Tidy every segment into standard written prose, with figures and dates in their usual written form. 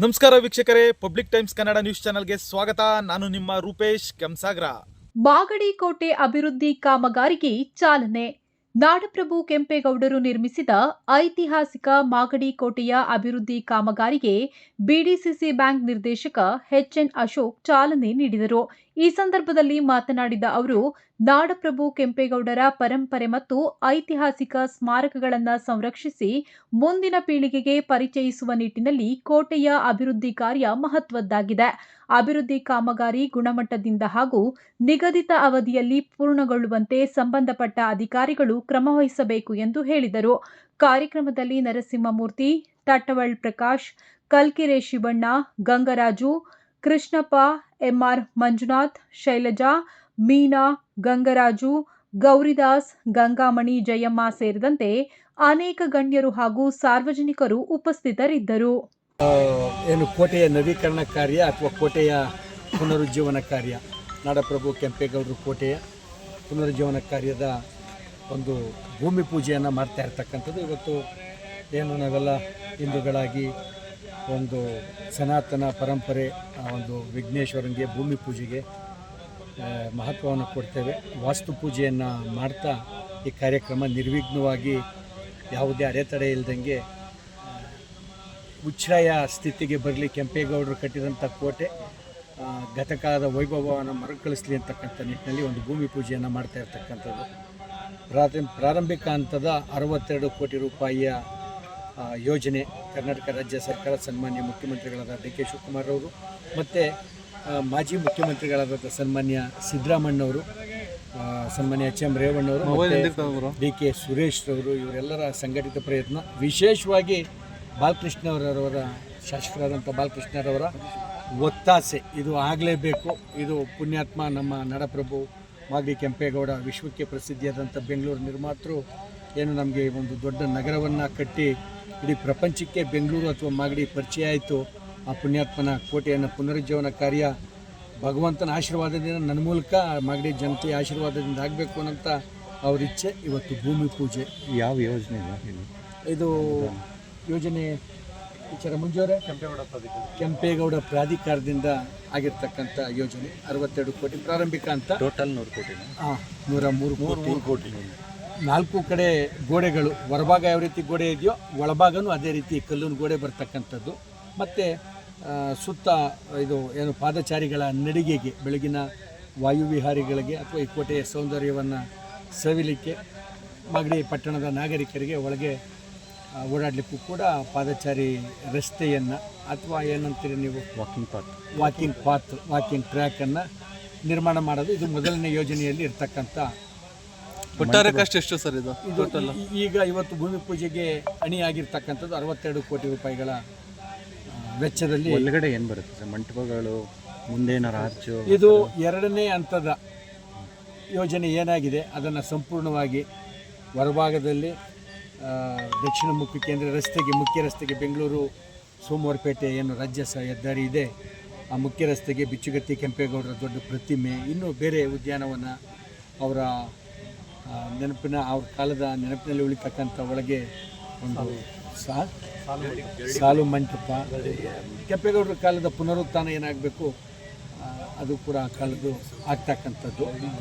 ನಮಸ್ಕಾರ ವೀಕ್ಷಕರೇ, public Times Kannada news ಚಾನೆಲ್ಗೆ ಸ್ವಾಗತ. ನಾನು ನಿಮ್ಮ ರೂಪೇಶ್ ಕೆಂಸಾಗ್ರ. ಮಾಗಡಿ ಕೋಟೆ ಅಭಿವೃದ್ಧಿ ಕಾಮಗಾರಿಗೆ ಚಾಲನೆ. ನಾಡಪ್ರಭು ಕೆಂಪೇಗೌಡರು ನಿರ್ಮಿಸಿದ ಐತಿಹಾಸಿಕ ಮಾಗಡಿ ಕೋಟೆಯ ಅಭಿವೃದ್ಧಿ ಕಾಮಗಾರಿಗೆ ಬಿಡಿಸಿಸಿ ಬ್ಯಾಂಕ್ ನಿರ್ದೇಶಕ ಎಚ್ಎನ್ ಅಶೋಕ್ ಚಾಲನೆ ನೀಡಿದರು. ಈ ಸಂದರ್ಭದಲ್ಲಿ ಮಾತನಾಡಿದ ಅವರು, ನಾಡಪ್ರಭು ಕೆಂಪೇಗೌಡರ ಪರಂಪರೆ ಮತ್ತು ಐತಿಹಾಸಿಕ ಸ್ಮಾರಕಗಳನ್ನು ಸಂರಕ್ಷಿಸಿ ಮುಂದಿನ ಪೀಳಿಗೆಗೆ ಪರಿಚಯಿಸುವ ನಿಟ್ಟಿನಲ್ಲಿ ಕೋಟೆಯ ಅಭಿವೃದ್ಧಿ ಕಾರ್ಯ ಮಹತ್ವದ್ದಾಗಿದೆ. ಅಭಿವೃದ್ಧಿ ಕಾಮಗಾರಿ ಗುಣಮಟ್ಟದಿಂದ ಹಾಗೂ ನಿಗದಿತ ಅವಧಿಯಲ್ಲಿ ಪೂರ್ಣಗೊಳ್ಳುವಂತೆ ಸಂಬಂಧಪಟ್ಟ ಅಧಿಕಾರಿಗಳು ಕ್ರಮ ವಹಿಸಬೇಕು ಎಂದು ಹೇಳಿದರು. ಕಾರ್ಯಕ್ರಮದಲ್ಲಿ ನರಸಿಂಹಮೂರ್ತಿ, ತಟ್ಟವಳ್ ಪ್ರಕಾಶ್, ಕಲ್ಕಿರೆ ಶಿವಣ್ಣ, ಗಂಗರಾಜು, ಕೃಷ್ಣಪ್ಪ, ಎಂಆರ್ ಮಂಜುನಾಥ್, ಶೈಲಜಾ, ಮೀನಾ, ಗಂಗರಾಜು, ಗೌರಿದಾಸ್, ಗಂಗಾಮಣಿ, ಜಯಮ್ಮ ಸೇರಿದಂತೆ ಅನೇಕ ಗಣ್ಯರು ಹಾಗೂ ಸಾರ್ವಜನಿಕರು ಉಪಸ್ಥಿತರಿದ್ದರು. ಏನು ಕೋಟೆಯ ನವೀಕರಣ ಕಾರ್ಯ ಅಥವಾ ಕೋಟೆಯ ಪುನರುಜ್ಜೀವನ ಕಾರ್ಯ, ನಾಡಪ್ರಭು ಕೆಂಪೇಗೌಡರು ಕೋಟೆಯ ಪುನರುಜ್ಜೀವನ ಕಾರ್ಯದ ಒಂದು ಭೂಮಿ ಪೂಜೆಯನ್ನು ಮಾಡ್ತಾ ಇರ್ತಕ್ಕಂಥದ್ದು. ಇವತ್ತು ಏನು ನಾವೆಲ್ಲ ಹಿಂದೂಗಳಾಗಿ ಒಂದು ಸನಾತನ ಪರಂಪರೆ ಒಂದು ವಿಘ್ನೇಶ್ವರನಿಗೆ ಭೂಮಿ ಪೂಜೆಗೆ ಮಹತ್ವವನ್ನು ಕೊಡ್ತೇವೆ. ವಾಸ್ತು ಪೂಜೆಯನ್ನು ಮಾಡ್ತಾ ಈ ಕಾರ್ಯಕ್ರಮ ನಿರ್ವಿಘ್ನವಾಗಿ ಯಾವುದೇ ಅಡೆತಡೆ ಇಲ್ಲದಂಗೆ ಉಚ್ಛ್ರಾಯ ಸ್ಥಿತಿಗೆ ಬರಲಿ, ಕೆಂಪೇಗೌಡರು ಕಟ್ಟಿದಂಥ ಕೋಟೆ ಗತಕಾಲದ ವೈಭವವನ್ನು ಮರುಕಳಿಸಲಿ ಅಂತಕ್ಕಂಥ ನಿಟ್ಟಿನಲ್ಲಿ ಒಂದು ಭೂಮಿ ಪೂಜೆಯನ್ನು ಮಾಡ್ತಾ ಇರ್ತಕ್ಕಂಥದ್ದು. ಪ್ರಾರಂಭಿಕ ಹಂತದ 62 ಕೋಟಿ ರೂಪಾಯಿಯ ಯೋಜನೆ ಕರ್ನಾಟಕ ರಾಜ್ಯ ಸರ್ಕಾರ ಸನ್ಮಾನ್ಯ ಮುಖ್ಯಮಂತ್ರಿಗಳಾದ ಡಿ ಕೆ ಶಿವಕುಮಾರ್ ಅವರು ಮತ್ತು ಮಾಜಿ ಮುಖ್ಯಮಂತ್ರಿಗಳಾದ ಸನ್ಮಾನ್ಯ ಸಿದ್ದರಾಮಣ್ಣವರು, ಸನ್ಮಾನ್ಯ ಎಚ್ ಎಂ ರೇವಣ್ಣವರು, ಡಿ ಕೆ ಸುರೇಶ್ ಅವರು, ಇವರೆಲ್ಲರ ಸಂಘಟಿತ ಪ್ರಯತ್ನ, ವಿಶೇಷವಾಗಿ ಬಾಲಕೃಷ್ಣರವರ ಶಾಸಕರಾದಂಥ ಬಾಲಕೃಷ್ಣರವರ ಒತ್ತಾಸೆ, ಇದು ಆಗಲೇಬೇಕು. ಇದು ಪುಣ್ಯಾತ್ಮ ನಮ್ಮ ನಾಡಪ್ರಭು ಮಾಗಡಿ ಕೆಂಪೇಗೌಡ ವಿಶ್ವಕ್ಕೆ ಪ್ರಸಿದ್ಧಿಯಾದಂಥ ಬೆಂಗಳೂರು ನಿರ್ಮಾತೃ ಏನು ನಮಗೆ ಒಂದು ದೊಡ್ಡ ನಗರವನ್ನು ಕಟ್ಟಿ ಇಡೀ ಪ್ರಪಂಚಕ್ಕೆ ಬೆಂಗಳೂರು ಅಥವಾ ಮಾಗಡಿ ಪರಿಚಯ ಆಯಿತು. ಆ ಪುಣ್ಯಾತ್ಮನ ಕೋಟೆಯನ್ನು ಪುನರುಜ್ಜೀವನ ಕಾರ್ಯ ಭಗವಂತನ ಆಶೀರ್ವಾದದಿಂದ ನನ್ನ ಮೂಲಕ ಮಾಗಡಿ ಜನತೆಯ ಆಶೀರ್ವಾದದಿಂದ ಆಗಬೇಕು ಅನ್ನೋಂಥ ಅವ್ರ ಇಚ್ಛೆ. ಇವತ್ತು ಭೂಮಿ ಪೂಜೆ. ಯಾವ ಯೋಜನೆ ಇದು ಯೋಜನೆ ವಿಚಾರ ಮುಂಜಾನೆ ಕೆಂಪೇಗೌಡ ಪ್ರಾಧಿಕಾರದಿಂದ ಆಗಿರ್ತಕ್ಕಂಥ ಯೋಜನೆ. 62 ಕೋಟಿ ಪ್ರಾರಂಭಿಕ ಅಂತ, ಟೋಟಲ್ 100 ಕೋಟಿ. 103 ಕೋಟಿ. 4 ಕಡೆ ಗೋಡೆಗಳು, ಹೊರಭಾಗ ಯಾವ ರೀತಿ ಗೋಡೆ ಇದೆಯೋ ಒಳಭಾಗನೂ ಅದೇ ರೀತಿ ಕಲ್ಲಿನ ಗೋಡೆ ಬರ್ತಕ್ಕಂಥದ್ದು. ಮತ್ತು ಸುತ್ತ ಇದು ಏನು ಪಾದಚಾರಿಗಳ ನಡಿಗೆಗೆ, ಬೆಳಗಿನ ವಾಯುವಿಹಾರಿಗಳಿಗೆ ಅಥವಾ ಈ ಕೋಟೆಯ ಸೌಂದರ್ಯವನ್ನು ಸವಿಲಿಕ್ಕೆ, ಮಾಗಡಿ ಪಟ್ಟಣದ ನಾಗರಿಕರಿಗೆ ಒಳಗೆ ಓಡಾಡಲಿಕ್ಕೂ ಕೂಡ ಪಾದಚಾರಿ ರಸ್ತೆಯನ್ನು ಅಥವಾ ಏನಂತೀರಿ ನೀವು, ವಾಕಿಂಗ್ ಟ್ರ್ಯಾಕನ್ನು ನಿರ್ಮಾಣ ಮಾಡೋದು. ಇದು ಮೊದಲನೇ ಯೋಜನೆಯಲ್ಲಿ ಇರ್ತಕ್ಕಂಥ. ಒಟ್ಟಾರೆ ಕಷ್ಟ ಎಷ್ಟು ಸರ್ ಇದು? ಈಗ ಇವತ್ತು ಭೂಮಿ ಪೂಜೆಗೆ ಅಣಿಯಾಗಿರ್ತಕ್ಕಂಥದ್ದು 62 ಕೋಟಿ ರೂಪಾಯಿಗಳ ವೆಚ್ಚದಲ್ಲಿ. ಒಳಗಡೆ ಏನು ಬರುತ್ತೆ ಸರ್? ಮಂಟಪಗಳು, ಮುಂದೇನಾರ ಆರ್ಚು? ಇದು 2ನೇ ಹಂತದ ಯೋಜನೆ ಏನಾಗಿದೆ ಅದನ್ನು ಸಂಪೂರ್ಣವಾಗಿ ಹೊರಭಾಗದಲ್ಲಿ ದಕ್ಷಿಣ ಮುಖ್ಯ ಕೇಂದ್ರ ರಸ್ತೆಗೆ, ಮುಖ್ಯ ರಸ್ತೆಗೆ, ಬೆಂಗಳೂರು ಸೋಮವಾರಪೇಟೆ ಏನು ರಾಜ್ಯ ಹೆದ್ದಾರಿ ಇದೆ ಆ ಮುಖ್ಯ ರಸ್ತೆಗೆ ಬಿಚ್ಚುಗತ್ತಿ ಕೆಂಪೇಗೌಡರ ದೊಡ್ಡ ಪ್ರತಿಮೆ, ಇನ್ನೂ ಬೇರೆ ಉದ್ಯಾನವನ, ಅವರ ಅವ್ರ ಕಾಲದ ನೆನಪಿನಲ್ಲಿ ಉಳಿತಕ್ಕಂಥ ಒಳಗೆ ಒಂದು ಸಾಲು ಮಂಟಪ, ಕೆಂಪೇಗೌಡರ ಕಾಲದ ಪುನರುತ್ಥಾನ ಏನಾಗಬೇಕು ಅದು ಕೂಡ ಆ ಕಾಲದ್ದು ಆಗ್ತಕ್ಕಂಥದ್ದು.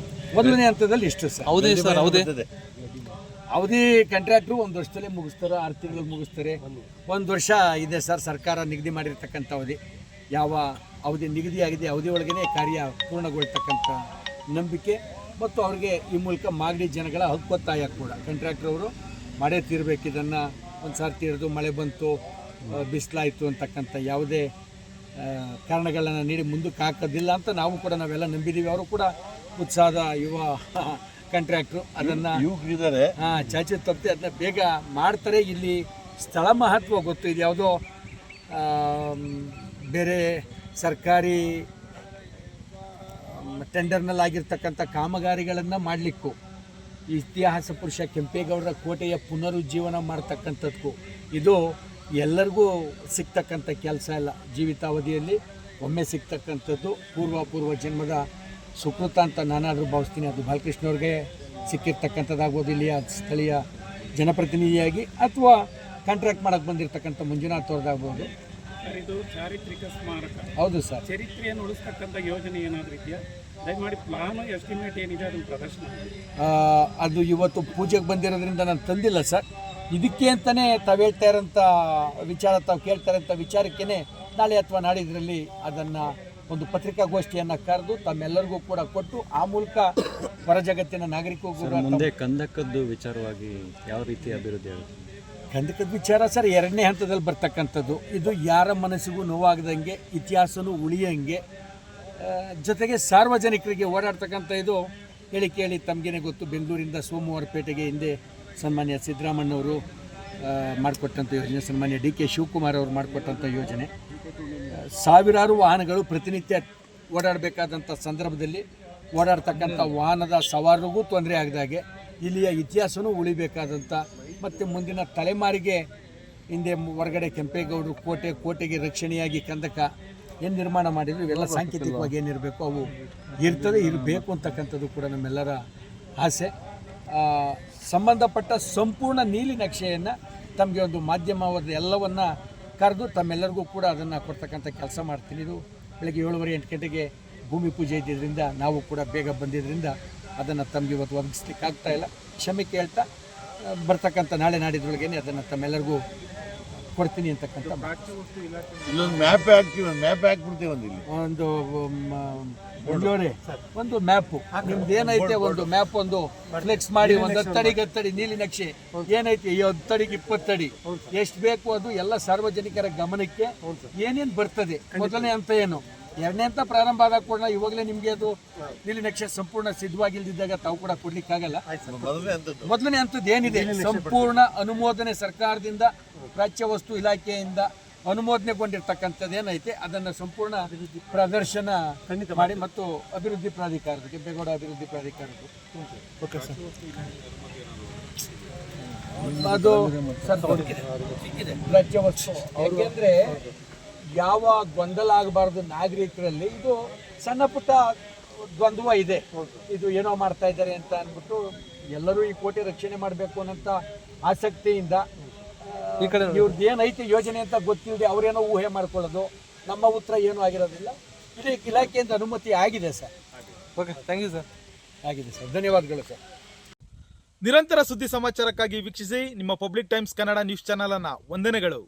ಮೊದಲನೇ ಹಂತದಲ್ಲಿ ಇಷ್ಟು ಸರ್. ಅವಧಿ ಕಾಂಟ್ರಾಕ್ಟ್ರು 1 ವರ್ಷದಲ್ಲೇ ಮುಗಿಸ್ತಾರೆ, 6 ತಿಂಗಳಲ್ಲಿ ಮುಗಿಸ್ತಾರೆ. 1 ವರ್ಷ ಇದೆ ಸರ್ ಸರ್ಕಾರ ನಿಗದಿ ಮಾಡಿರ್ತಕ್ಕಂಥ ಅವಧಿ. ಯಾವ ಅವಧಿ ನಿಗದಿಯಾಗಿದೆ ಅವಧಿ ಒಳಗೇ ಕಾರ್ಯ ಪೂರ್ಣಗೊಳ್ತಕ್ಕಂಥ ನಂಬಿಕೆ ಮತ್ತು ಅವ್ರಿಗೆ ಈ ಮೂಲಕ ಮಾಗಡಿ ಜನಗಳ ಹಕ್ಕೊತ್ತಾಯ ಕೂಡ ಕಾಂಟ್ರಾಕ್ಟ್ರವರು ಮಾಡೇ ತೀರಬೇಕು. ಇದನ್ನು ಒಂದು ಸಾರಿ ತೀರಿದು ಮಳೆ ಬಂತು, ಬಿಸಿಲಾಯಿತು ಅಂತಕ್ಕಂಥ ಯಾವುದೇ ಕಾರಣಗಳನ್ನು ನೀಡಿ ಮುಂದಕ್ಕೆ ಹಾಕೋದಿಲ್ಲ ಅಂತ ನಾವೆಲ್ಲ ನಂಬಿದ್ದೀವಿ. ಅವರು ಕೂಡ ಉತ್ಸಾಹದ ಯುವ ಕಾಂಟ್ರಾಕ್ಟ್ರು ಅದನ್ನು ಚಾಚಿ ತಪ್ಪದೆ ಅದನ್ನ ಬೇಗ ಮಾಡ್ತಾರೆ. ಇಲ್ಲಿ ಸ್ಥಳ ಮಹತ್ವ ಗೊತ್ತು. ಇದು ಯಾವುದೋ ಬೇರೆ ಸರ್ಕಾರಿ ಟೆಂಡರ್ನಲ್ಲಿ ಆಗಿರ್ತಕ್ಕಂಥ ಕಾಮಗಾರಿಗಳನ್ನು ಮಾಡಲಿಕ್ಕೂ, ಇತಿಹಾಸ ಪುರುಷ ಕೆಂಪೇಗೌಡರ ಕೋಟೆಯ ಪುನರುಜ್ಜೀವನ ಮಾಡ್ತಕ್ಕಂಥದ್ದಕ್ಕೂ ಇದು ಎಲ್ಲರಿಗೂ ಸಿಗ್ತಕ್ಕಂಥ ಕೆಲಸ ಇಲ್ಲ. ಜೀವಿತಾವಧಿಯಲ್ಲಿ ಒಮ್ಮೆ ಸಿಗ್ತಕ್ಕಂಥದ್ದು. ಪೂರ್ವ ಜನ್ಮದ ಸುಕೃತ ಅಂತ ನಾನಾದರೂ ಭಾವಿಸ್ತೀನಿ. ಅದು ಬಾಲಕೃಷ್ಣವ್ರಿಗೆ ಸಿಕ್ಕಿರ್ತಕ್ಕಂಥದ್ದಾಗ್ಬೋದು, ಇಲ್ಲಿಯ ಸ್ಥಳೀಯ ಜನಪ್ರತಿನಿಧಿಯಾಗಿ, ಅಥವಾ ಕಾಂಟ್ರಾಕ್ಟ್ ಮಾಡೋಕ್ಕೆ ಬಂದಿರತಕ್ಕಂಥ ಮಂಜುನಾಥ್ ಅವ್ರದ್ದಾಗ್ಬೋದು. ಇದು ಚಾರಿತ್ರಿಕ ಸ್ಮಾರಕ. ಹೌದು ಸರ್. ಚರಿತ್ರೆಯನ್ನು ಉಳಿಸ್ತಕ್ಕಂಥ ಯೋಜನೆ ಏನಾದರೂ ಇದೆಯಾ? ದಯಮಾಡಿ ಪ್ಲಾನ್ ಎಸ್ಟಿಮೇಟ್ ಏನಿದೆ ಅದನ್ನು ಪ್ರದರ್ಶನ ಮಾಡಿ. ಅದು ಇವತ್ತು ಪೂಜೆಗೆ ಬಂದಿರೋದ್ರಿಂದ ನಾನು ತಂದಿಲ್ಲ ಸರ್. ಇದಕ್ಕೆ ಅಂತಲೇ ತಾವು ಹೇಳ್ತಾ ಇರೋಂಥ ವಿಚಾರ, ತಾವು ಕೇಳ್ತಾ ಇರೋಂಥ ವಿಚಾರಕ್ಕೇ ನಾಳೆ ಅಥವಾ ನಾಡಿದ್ರಲ್ಲಿ ಅದನ್ನು ಒಂದು ಪತ್ರಿಕಾಗೋಷ್ಠಿಯನ್ನು ಕರೆದು ತಮ್ಮೆಲ್ಲರಿಗೂ ಕೂಡ ಕೊಟ್ಟು ಆ ಮೂಲಕ ಹೊರ ಜಗತ್ತಿನ ನಾಗರಿಕರಿಗೂ ಮುಂದೆ ಕಂದಕದ್ದು ವಿಚಾರವಾಗಿ ಯಾವ ರೀತಿ ಅಭಿವೃದ್ಧಿ ಆಗುತ್ತೆ? ಕಂದಕದ ವಿಚಾರ ಸರ್ 2ನೇ ಹಂತದಲ್ಲಿ ಬರ್ತಕ್ಕಂಥದ್ದು. ಇದು ಯಾರ ಮನಸ್ಸಿಗೂ ನೋವಾಗದಂಗೆ, ಇತಿಹಾಸನೂ ಉಳಿಯಂಗೆ, ಜೊತೆಗೆ ಸಾರ್ವಜನಿಕರಿಗೆ ಓಡಾಡ್ತಕ್ಕಂಥ ಇದು ಹೇಳಿ ಕೇಳಿ ತಮಗೇನೆ ಗೊತ್ತು. ಬೆಂಗಳೂರಿಂದ ಸೋಮವಾರಪೇಟೆಗೆ ಹಿಂದೆ ಸನ್ಮಾನ್ಯ ಸಿದ್ದರಾಮಣ್ಣವರು ಮಾಡಿಕೊಟ್ಟಂಥ ಯೋಜನೆ, ಸನ್ಮಾನ್ಯ ಡಿ ಕೆ ಶಿವಕುಮಾರ್ ಅವರು ಮಾಡಿಕೊಟ್ಟಂಥ ಯೋಜನೆ. ಸಾವಿರಾರು ವಾಹನಗಳು ಪ್ರತಿನಿತ್ಯ ಓಡಾಡಬೇಕಾದಂಥ ಸಂದರ್ಭದಲ್ಲಿ ಓಡಾಡ್ತಕ್ಕಂಥ ವಾಹನದ ಸವಾರಿಗೂ ತೊಂದರೆ ಆಗದಾಗೆ ಇಲ್ಲಿಯ ಇತಿಹಾಸನೂ ಉಳಿಬೇಕಾದಂಥ, ಮತ್ತು ಮುಂದಿನ ತಲೆಮಾರಿಗೆ ಹಿಂದೆ ಹೊರಗಡೆ ಕೆಂಪೇಗೌಡರು ಕೋಟೆಗೆ ರಕ್ಷಣೆಯಾಗಿ ಕಂದಕ ಏನು ನಿರ್ಮಾಣ ಮಾಡಿದ್ರು, ಇವೆಲ್ಲ ಸಾಂಕೇತಿಕವಾಗಿ ಏನಿರಬೇಕು ಅವು ಇರಬೇಕು ಅಂತಕ್ಕಂಥದ್ದು ಕೂಡ ನಮ್ಮೆಲ್ಲರ ಆಸೆ. ಸಂಬಂಧಪಟ್ಟ ಸಂಪೂರ್ಣ ನೀಲಿ ನಕ್ಷೆಯನ್ನು ತಮಗೆ ಒಂದು ಮಾಧ್ಯಮವಾದ ಎಲ್ಲವನ್ನು ಕರೆದು ತಮ್ಮೆಲ್ಲರಿಗೂ ಕೂಡ ಅದನ್ನು ಕೊಡ್ತಕ್ಕಂಥ ಕೆಲಸ ಮಾಡ್ತೀನಿ. ಇದು ಬೆಳಗ್ಗೆ 7:30-8 ಗಂಟೆಗೆ ಭೂಮಿ ಪೂಜೆ ಇದ್ದಿದ್ದರಿಂದ ನಾವು ಕೂಡ ಬೇಗ ಬಂದಿದ್ದರಿಂದ ಅದನ್ನು ತಮಗೆ ಇವತ್ತು ಒದಗಿಸ್ಲಿಕ್ಕೆ ಆಗ್ತಾಯಿಲ್ಲ, ಕ್ಷಮೆ ಕೇಳ್ತಾ ಬರ್ತಕ್ಕಂಥ ನಾಳೆ ನಾಡಿದ್ರೊಳಗೇನೆ ಅದನ್ನು ತಮ್ಮೆಲ್ಲರಿಗೂ ಕೊಡ್ತೀನಿ ಅಂತಕ್ಕಂಥ ಇಲ್ಲೊಂದು ಮ್ಯಾಪ್ ಹಾಕ್ತೀವಿ, ಒಂದು ಮ್ಯಾಪ್ ಹಾಕ್ಬಿಡ್ತೀವಿ. ಒಂದು ಮ್ಯಾಪು ನಿಮ್ದು ಏನೈತೆ, ಒಂದು ಮ್ಯಾಪ್ ಒಂದು ಫ್ಲೆಕ್ಸ್ ಮಾಡಿ, ಒಂದು 10 ಅಡಿಗೆ 10 ಅಡಿ ನೀಲಿ ನಕ್ಷೆ ಏನೈತಿ, 10 ಅಡಿಗೆ 20 ಅಡಿ ಎಷ್ಟು ಬೇಕು ಅದು ಎಲ್ಲ ಸಾರ್ವಜನಿಕರ ಗಮನಕ್ಕೆ ಏನೇನು ಬರ್ತದೆ. ಮೊದಲನೇ ಹಂತ ಏನು, 2ನೇ ಹಂತ ಪ್ರಾರಂಭ ಆದಾಗ ಕೂಡ ಇವಾಗಲೇ ನಿಮಗೆ ಅದು ನೀಲಿ ನಕ್ಷೆ ಸಂಪೂರ್ಣ ಸಿದ್ಧವಾಗಿಲ್ದಿದ್ದಾಗ ತಾವು ಕೂಡ ಕೊಡ್ಲಿಕ್ಕಾಗಲ್ಲ. ಮೊದಲನೇ ಹಂತದ್ದು ಏನಿದೆ, ಸಂಪೂರ್ಣ ಅನುಮೋದನೆ ಸರ್ಕಾರದಿಂದ, ರಾಜ್ಯ ವಸ್ತು ಇಲಾಖೆಯಿಂದ ಅನುಮೋದನೆಗೊಂಡಿರ್ತಕ್ಕಂಥದ್ದು ಏನೈತೆ ಅದನ್ನು ಸಂಪೂರ್ಣ ಪ್ರದರ್ಶನ ಮಾಡಿ ಮತ್ತು ಅಭಿವೃದ್ಧಿ ಪ್ರಾಧಿಕಾರದ, ಕೆಂಪೇಗೌಡ ಅಭಿವೃದ್ಧಿ ಪ್ರಾಧಿಕಾರದ್ದು ಓಕೆ ಸರ್, ಅದು ಸರ್ ರಾಜ್ಯ ವಸ್ತು. ಯಾಕೆಂದರೆ ಯಾವ ಗೊಂದಲ ಆಗಬಾರ್ದು ನಾಗರಿಕರಲ್ಲಿ. ಇದು ಸಣ್ಣ ಪುಟ್ಟ ದ್ವಂದ್ವ ಇದೆ, ಇದು ಏನೋ ಮಾಡ್ತಾ ಇದ್ದಾರೆ ಅಂತ ಅಂದ್ಬಿಟ್ಟು ಎಲ್ಲರೂ ಈ ಕೋಟೆ ರಕ್ಷಣೆ ಮಾಡಬೇಕು ಅನ್ನೋಂಥ ಆಸಕ್ತಿಯಿಂದ ಇವ್ರದ್ದು ಏನೈತೆ ಯೋಜನೆ ಅಂತ ಗೊತ್ತಿಲ್ಲದೆ ಅವರೇನೋ ಊಹೆ ಮಾಡ್ಕೊಳ್ಳೋದು, ನಮ್ಮ ಉತ್ತರ ಏನೂ ಆಗಿರೋದಿಲ್ಲ. ಇದು ಇಲಾಖೆಯಿಂದ ಅನುಮತಿ ಆಗಿದೆ sir. Okay, thank you sir. ಆಗಿದೆ ಸರ್, ಧನ್ಯವಾದಗಳು ಸರ್. ನಿರಂತರ ಸುದ್ದಿ ಸಮಾಚಾರಕ್ಕಾಗಿ ವೀಕ್ಷಿಸಿ ನಿಮ್ಮ Public Times Kannada news channel ಅನ್ನು. ವಂದನೆಗಳು.